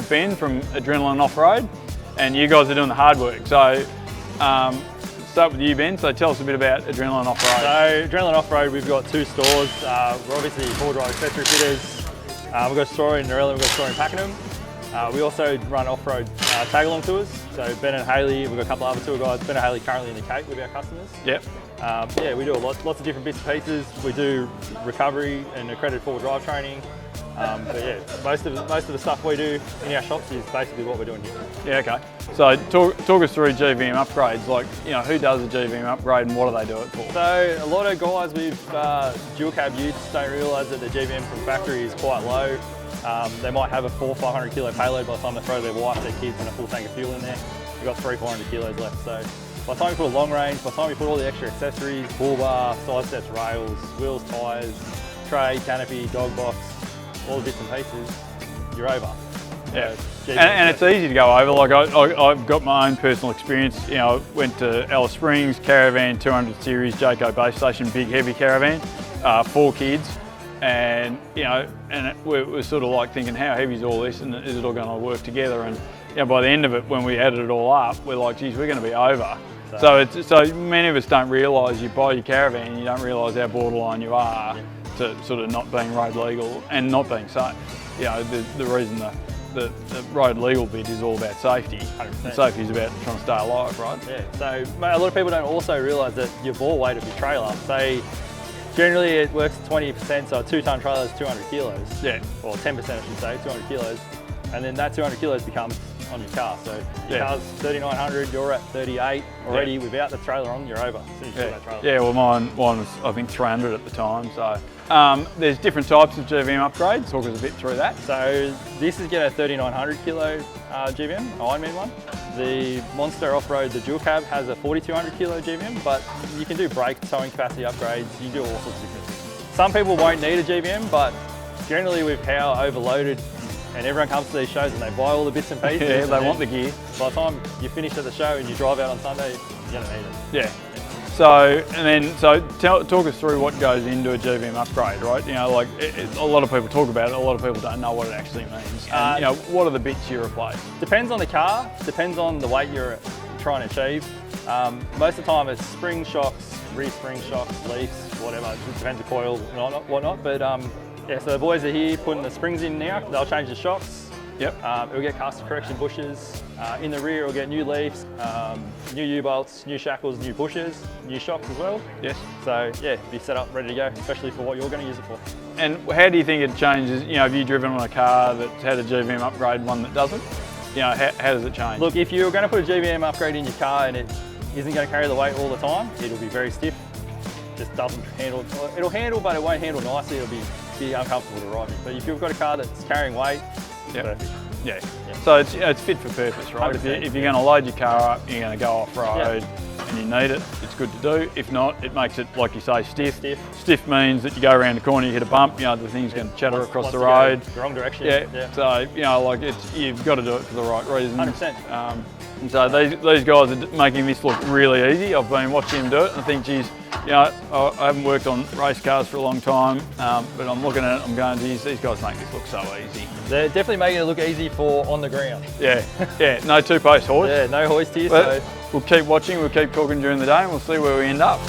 Ben from Adrenlin and Offroad, and you guys are doing the hard work. So start with you, Ben. So tell us a bit about Adrenlin and Offroad. So Adrenlin and Offroad, we've got 2 stores. We're obviously four-wheel drive accessory fitters. We've got a store in Narellan, we've got a store in Pakenham. We also run off-road Tagalong tours. So Ben and Haley, we've got a couple of other tour guides. Ben and Haley currently in the Cape with our customers. Yep. Yeah, we do lots of different bits and pieces. We do recovery and accredited four-wheel drive training. But yeah, most of the stuff we do in our shops is basically what we're doing here. Yeah, okay. So talk us through GVM upgrades. Like, you know, who does a GVM upgrade and what do they do it for? So a lot of guys with dual cab utes don't realise that the GVM from factory is quite low. They might have a 400 or 500 kilo payload by the time they throw their wife, their kids and a full tank of fuel in there. We've got 300 or 400 kilos left. So by the time you put a long range, by the time you put all the extra accessories, bull bar, side steps, rails, wheels, tyres, tray, canopy, dog box, all the bits and pieces, you're over. Yeah, and it's easy to go over. Like I've got my own personal experience. You know, went to Alice Springs, caravan, 200 series, Jayco base station, big heavy caravan, 4 kids, and you know, and we're sort of like thinking, how heavy is all this, and is it all going to work together? And you know, by the end of it, when we added it all up, we're like, geez, we're going to be over. So many of us don't realise you buy your caravan, you don't realise how borderline you are to sort of not being road legal and not being safe. You know, the reason the road legal bit is all about safety. 100%. Safety is about trying to stay alive, right? Yeah, so a lot of people don't also realise that your ball weight of your trailer, say, generally it works at 20%, so a 2-tonne trailer is 200 kilos. Yeah. Or 10% I should say, 200 kilos. And then that 200 kilos becomes on your car. So your car's 3,900, you're at 38 already. Without the trailer on, you're over. So you that trailer. Yeah, well mine was I think 300 at the time. So there's different types of GVM upgrades. Talk us a bit through that. So this is getting a 3,900 kilo GVM, Ironman one. The Monster Offroad, the dual cab, has a 4,200 kilo GVM, but you can do brake, towing capacity upgrades. You can do all sorts of different things. Some people won't need a GVM, but generally with how overloaded and everyone comes to these shows and they buy all the bits and pieces. Yeah, they want the gear. By the time you finish at the show and you drive out on Sunday, you're gonna need it. Yeah. So talk us through what goes into a GVM upgrade, right? You know, like a lot of people talk about it, a lot of people don't know what it actually means. And, you know, what are the bits you replace? Depends on the car, depends on the weight you're trying to achieve. Most of the time it's spring shocks, rear spring shocks, leafs, whatever. It depends on the coil and whatnot. But yeah, so the boys are here putting the springs in now. They'll change the shocks. Yep. It'll get caster correction bushes. In the rear, it'll get new leaves, new U-bolts, new shackles, new bushes, new shocks as well. Yes. So yeah, be set up, ready to go, especially for what you're going to use it for. And how do you think it changes? You know, have you driven on a car that's had a GVM upgrade, one that doesn't? You know, how does it change? Look, if you're going to put a GVM upgrade in your car and it isn't going to carry the weight all the time, it'll be very stiff. Just doesn't handle. It'll handle, but it won't handle nicely. It'll be uncomfortable to ride in. But if you've got a car that's carrying weight, perfect. Yeah. So it's fit for purpose, right? If you're going to load your car up, you're going to go off-road and you need it, it's good to do. If not, it makes it, like you say, stiff. Stiff means that you go around the corner, you hit a bump, you know, the thing's going to chatter across the road. The wrong direction. Yeah. So, you know, like you've got to do it for the right reasons. 100%. And so these guys are making this look really easy. I've been watching them do it and I think, geez, you know, I haven't worked on race cars for a long time, but I'm looking at it, I'm going, geez, these guys make this look so easy. They're definitely making it look easy for on the ground. Yeah, no 2-post hoist. Yeah, no hoist here. But we'll keep watching, we'll keep talking during the day and we'll see where we end up.